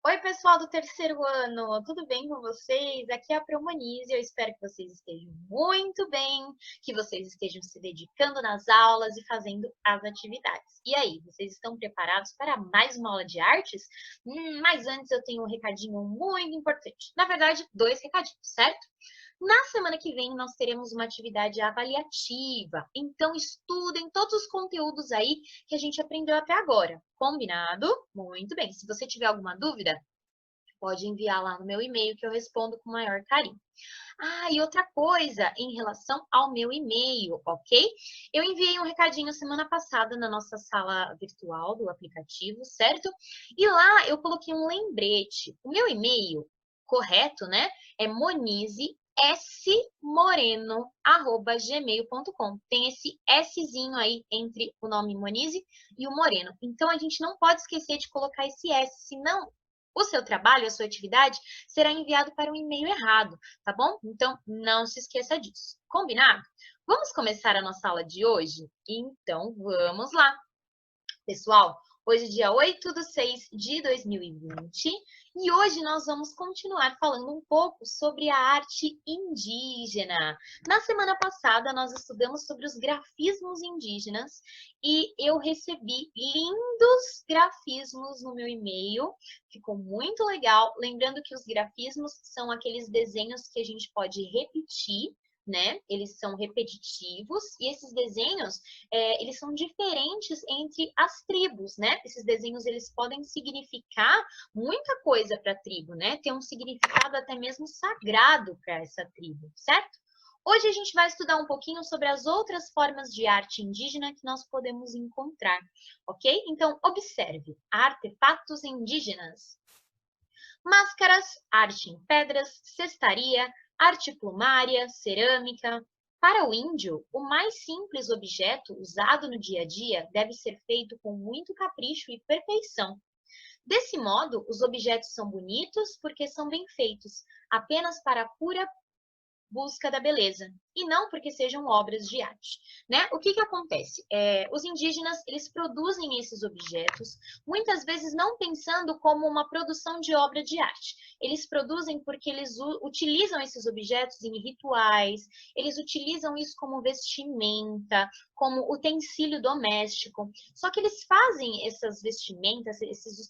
Oi, pessoal do terceiro ano, tudo bem com vocês? Aqui é a Promanise, eu espero que vocês estejam muito bem, que vocês estejam se dedicando nas aulas e fazendo as atividades. E aí, vocês estão preparados para mais uma aula de artes? Mas antes eu tenho um recadinho muito importante. Na verdade, dois recadinhos, certo? Na semana que vem, nós teremos uma atividade avaliativa, então estudem todos os conteúdos aí que a gente aprendeu até agora. Combinado? Muito bem. Se você tiver alguma dúvida, pode enviar lá no meu e-mail que eu respondo com o maior carinho. Ah, e outra coisa em relação ao meu e-mail, ok? Eu enviei um recadinho semana passada na nossa sala virtual do aplicativo, certo? E lá eu coloquei um lembrete. O meu e-mail correto, né? É monizesmoreno@gmail.com. Tem esse Szinho aí entre o nome Monize e o Moreno. Então a gente não pode esquecer de colocar esse S, senão o seu trabalho, a sua atividade, será enviado para um e-mail errado, tá bom? Então, não se esqueça disso. Combinado? Vamos começar a nossa aula de hoje? Então, vamos lá. Pessoal, hoje é dia 8/6/2020 e hoje nós vamos continuar falando um pouco sobre a arte indígena. Na semana passada, nós estudamos sobre os grafismos indígenas e eu recebi lindos grafismos no meu e-mail. Ficou muito legal. Lembrando que os grafismos são aqueles desenhos que a gente pode repetir, né? Eles são repetitivos e esses desenhos eles são diferentes entre as tribos, né? Esses desenhos eles podem significar muita coisa para a tribo, né? Tem um significado até mesmo sagrado para essa tribo, certo? Hoje a gente vai estudar um pouquinho sobre as outras formas de arte indígena que nós podemos encontrar, ok? Então, observe: artefatos indígenas, máscaras, arte em pedras, cestaria, arte plumária, cerâmica. Para o índio, o mais simples objeto usado no dia a dia deve ser feito com muito capricho e perfeição. Desse modo, os objetos são bonitos porque são bem feitos, apenas para a pura busca da beleza e não porque sejam obras de arte, né? O que acontece? Os indígenas eles produzem esses objetos muitas vezes não pensando como uma produção de obra de arte. Eles produzem porque eles utilizam esses objetos em rituais, eles utilizam isso como vestimenta, como utensílio doméstico. Só que eles fazem essas vestimentas, esses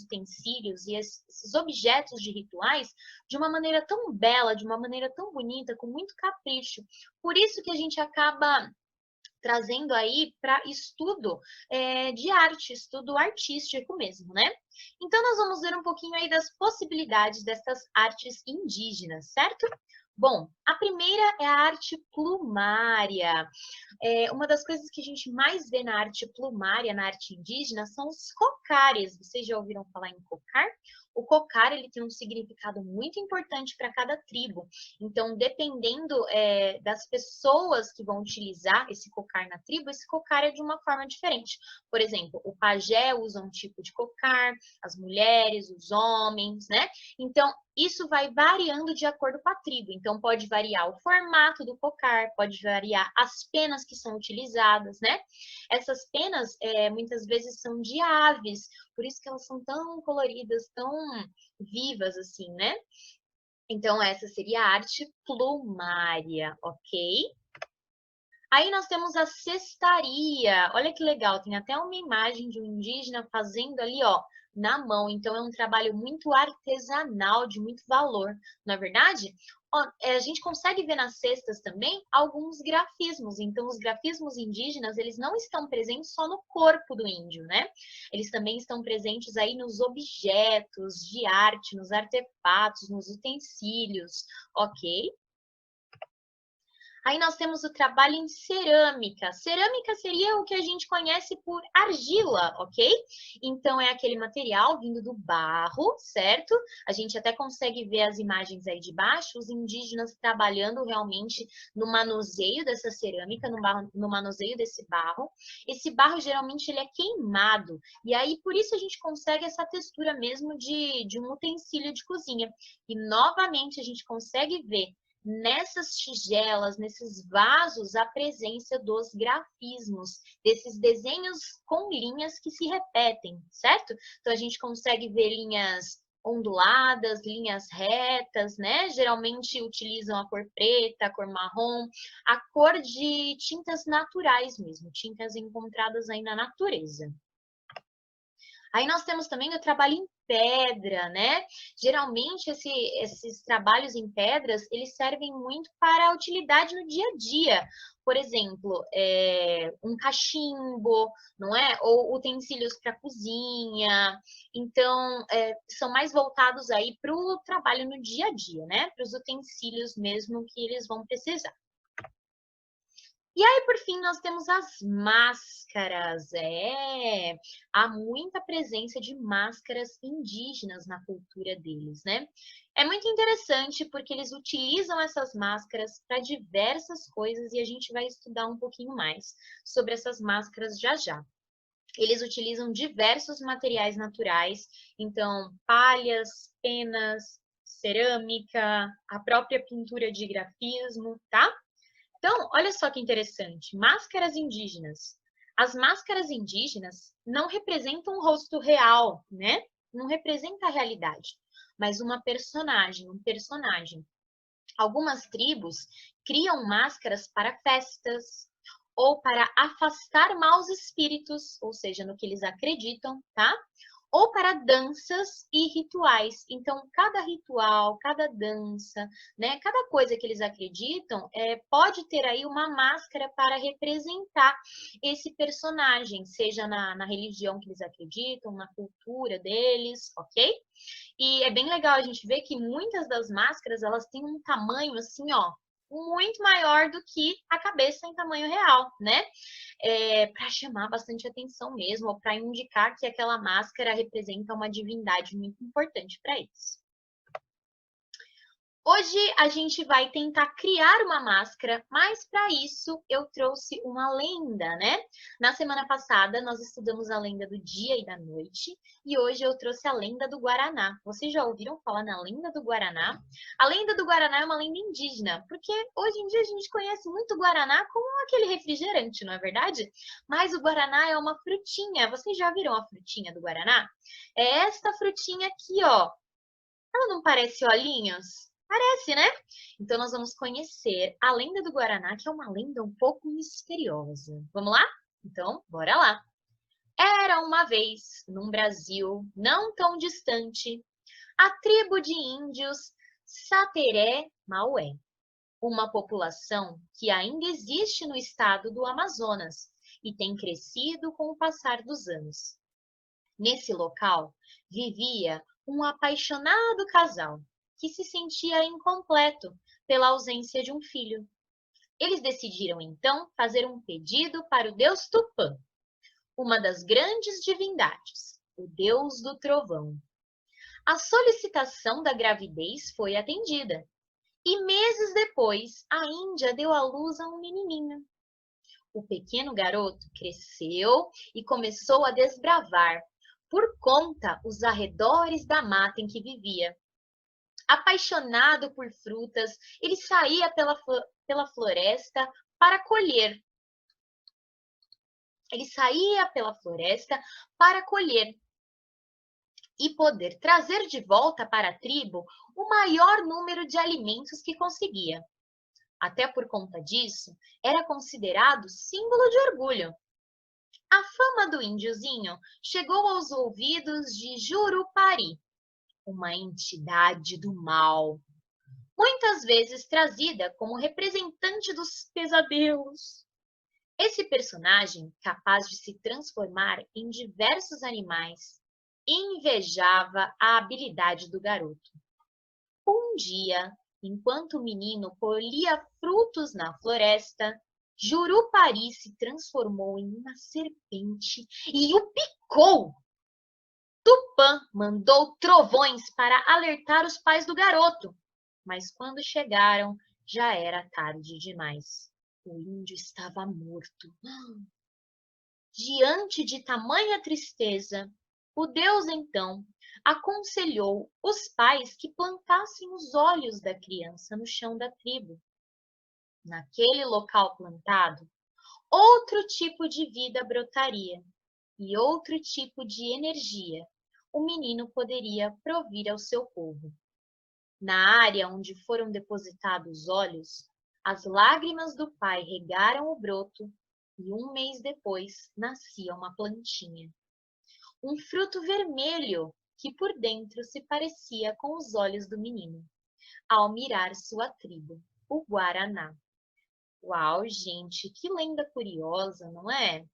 utensílios e esses objetos de rituais de uma maneira tão bela, de uma maneira tão bonita, com muito capricho. Por isso que a gente acaba trazendo aí para estudo de arte, estudo artístico mesmo, né? Então, nós vamos ver um pouquinho aí das possibilidades dessas artes indígenas, certo? Bom, a primeira é a arte plumária. Uma das coisas que a gente mais vê na arte plumária, na arte indígena, são os cocares. Vocês já ouviram falar em cocar? O cocar ele tem um significado muito importante para cada tribo. Então, dependendo das pessoas que vão utilizar esse cocar na tribo, esse cocar é de uma forma diferente. Por exemplo, o pajé usa um tipo de cocar, as mulheres, os homens, né? Então, isso vai variando de acordo com a tribo. Então, pode variar o formato do cocar, pode variar as penas que são utilizadas, né? Essas penas, muitas vezes, são de aves, por isso que elas são tão coloridas, tão vivas, assim, né? Então, essa seria a arte plumária, ok? Aí nós temos a cestaria. Olha que legal, tem até uma imagem de um indígena fazendo ali, ó, na mão. Então é um trabalho muito artesanal, de muito valor, não é verdade? Ó, a gente consegue ver nas cestas também alguns grafismos. Então os grafismos indígenas, eles não estão presentes só no corpo do índio, né? Eles também estão presentes aí nos objetos de arte, nos artefatos, nos utensílios, ok? Aí nós temos o trabalho em cerâmica. Cerâmica seria o que a gente conhece por argila, ok? Então, é aquele material vindo do barro, certo? A gente até consegue ver as imagens aí de baixo, os indígenas trabalhando realmente no manuseio dessa cerâmica, no manuseio desse barro. Esse barro, geralmente, ele é queimado. E aí, por isso, a gente consegue essa textura mesmo de um utensílio de cozinha. E, novamente, a gente consegue ver nessas tigelas, nesses vasos, a presença dos grafismos, desses desenhos com linhas que se repetem, certo? Então, a gente consegue ver linhas onduladas, linhas retas, né? Geralmente utilizam a cor preta, a cor marrom, a cor de tintas naturais mesmo, tintas encontradas aí na natureza. Aí nós temos também o trabalho em pedra, né? Geralmente esses trabalhos em pedras, eles servem muito para a utilidade no dia a dia. Por exemplo, um cachimbo, não é? Ou utensílios para cozinha. Então, são mais voltados aí para o trabalho no dia a dia, né? Para os utensílios mesmo que eles vão precisar. E aí, por fim, nós temos as máscaras. Há muita presença de máscaras indígenas na cultura deles, né? É muito interessante porque eles utilizam essas máscaras para diversas coisas e a gente vai estudar um pouquinho mais sobre essas máscaras já já. Eles utilizam diversos materiais naturais, então palhas, penas, cerâmica, a própria pintura de grafismo, tá? Então, olha só que interessante, máscaras indígenas. As máscaras indígenas não representam um rosto real, né? Não representa a realidade, mas uma personagem, um personagem. Algumas tribos criam máscaras para festas ou para afastar maus espíritos, ou seja, no que eles acreditam, tá? Ou para danças e rituais. Então, cada ritual, cada dança, né, cada coisa que eles acreditam, pode ter aí uma máscara para representar esse personagem, seja na religião que eles acreditam, na cultura deles, ok? E é bem legal a gente ver que muitas das máscaras, elas têm um tamanho assim, ó, muito maior do que a cabeça em tamanho real, né? Para chamar bastante atenção mesmo, ou para indicar que aquela máscara representa uma divindade muito importante para eles. Hoje a gente vai tentar criar uma máscara, mas para isso eu trouxe uma lenda, né? Na semana passada nós estudamos a lenda do dia e da noite e hoje eu trouxe a lenda do Guaraná. Vocês já ouviram falar na lenda do Guaraná? A lenda do Guaraná é uma lenda indígena, porque hoje em dia a gente conhece muito o Guaraná como aquele refrigerante, não é verdade? Mas o Guaraná é uma frutinha. Vocês já viram a frutinha do Guaraná? É esta frutinha aqui, ó. Ela não parece olhinhos? Parece, né? Então, nós vamos conhecer a lenda do Guaraná, que é uma lenda um pouco misteriosa. Vamos lá? Então, bora lá. Era uma vez, num Brasil não tão distante, a tribo de índios Sateré-Maué, uma população que ainda existe no estado do Amazonas e tem crescido com o passar dos anos. Nesse local vivia um apaixonado casal que se sentia incompleto pela ausência de um filho. Eles decidiram então fazer um pedido para o deus Tupã, uma das grandes divindades, o deus do trovão. A solicitação da gravidez foi atendida e meses depois a Índia deu à luz a um menininho. O pequeno garoto cresceu e começou a desbravar por conta os arredores da mata em que vivia. Apaixonado por frutas, ele saía pela floresta para colher. Ele saía pela floresta para colher e poder trazer de volta para a tribo o maior número de alimentos que conseguia. Até por conta disso, era considerado símbolo de orgulho. A fama do índiozinho chegou aos ouvidos de Jurupari, uma entidade do mal, muitas vezes trazida como representante dos pesadelos. Esse personagem, capaz de se transformar em diversos animais, invejava a habilidade do garoto. Um dia, enquanto o menino colhia frutos na floresta, Jurupari se transformou em uma serpente e o picou. Tupã mandou trovões para alertar os pais do garoto, mas quando chegaram, já era tarde demais. O índio estava morto. Diante de tamanha tristeza, o Deus então aconselhou os pais que plantassem os olhos da criança no chão da tribo. Naquele local plantado, outro tipo de vida brotaria e outro tipo de energia o menino poderia provir ao seu povo. Na área onde foram depositados os olhos, as lágrimas do pai regaram o broto e 1 mês depois nascia uma plantinha. Um fruto vermelho que por dentro se parecia com os olhos do menino, ao mirar sua tribo, o Guaraná. Uau, gente, que lenda curiosa, não é?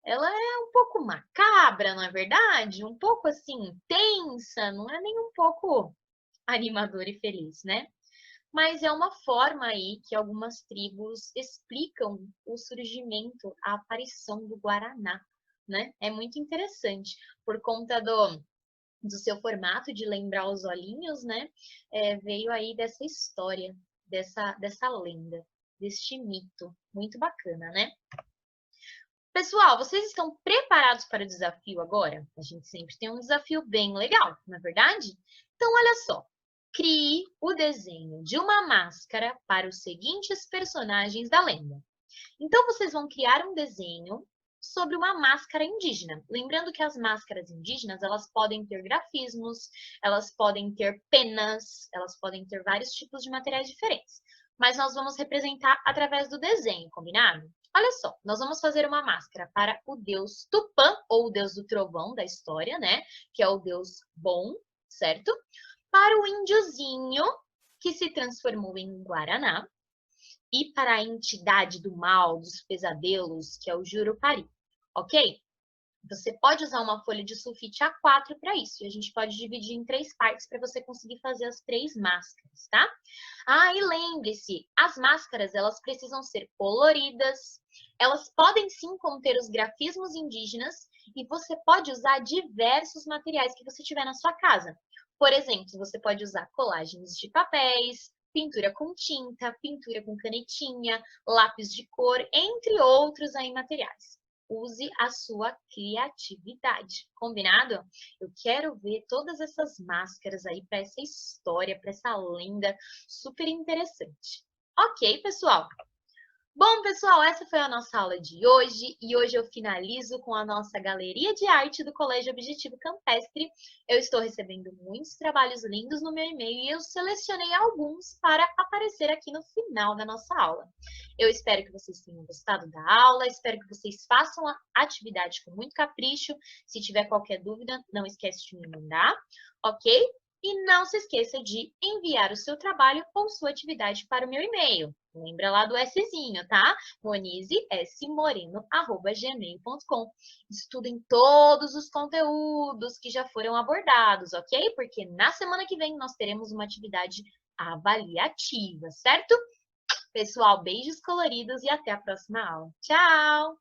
Ela é um pouco macabra, não é verdade? Um pouco assim, tensa, não é nem um pouco animadora e feliz, né? Mas é uma forma aí que algumas tribos explicam o surgimento, a aparição do Guaraná, né? É muito interessante, por conta do seu formato de lembrar os olhinhos, né? Veio aí dessa história, dessa lenda, deste mito. Muito bacana, né? Pessoal, vocês estão preparados para o desafio agora? A gente sempre tem um desafio bem legal, não é verdade? Então, olha só. Crie o desenho de uma máscara para os seguintes personagens da lenda. Então, vocês vão criar um desenho sobre uma máscara indígena. Lembrando que as máscaras indígenas, elas podem ter grafismos, elas podem ter penas, elas podem ter vários tipos de materiais diferentes. Mas nós vamos representar através do desenho, combinado? Olha só, nós vamos fazer uma máscara para o deus Tupã, ou o deus do trovão da história, né? Que é o deus bom, certo? Para o índiozinho, que se transformou em Guaraná, e para a entidade do mal, dos pesadelos, que é o Jurupari, ok? Você pode usar uma folha de sulfite A4 para isso, e a gente pode dividir em 3 partes para você conseguir fazer as 3 máscaras, tá? Ah, e lembre-se, as máscaras, elas precisam ser coloridas, elas podem sim conter os grafismos indígenas, e você pode usar diversos materiais que você tiver na sua casa. Por exemplo, você pode usar colagens de papéis, pintura com tinta, pintura com canetinha, lápis de cor, entre outros aí materiais. Use a sua criatividade, combinado? Eu quero ver todas essas máscaras aí para essa história, para essa lenda super interessante. Ok, pessoal? Bom, pessoal, essa foi a nossa aula de hoje e hoje eu finalizo com a nossa galeria de arte do Colégio Objetivo Campestre. Eu estou recebendo muitos trabalhos lindos no meu e-mail e eu selecionei alguns para aparecer aqui no final da nossa aula. Eu espero que vocês tenham gostado da aula, espero que vocês façam a atividade com muito capricho. Se tiver qualquer dúvida, não esquece de me mandar, ok? E não se esqueça de enviar o seu trabalho ou sua atividade para o meu e-mail. Lembra lá do Szinho, tá? monizesmoreno@gmail.com. Estudem todos os conteúdos que já foram abordados, ok? Porque na semana que vem nós teremos uma atividade avaliativa, certo? Pessoal, beijos coloridos e até a próxima aula. Tchau!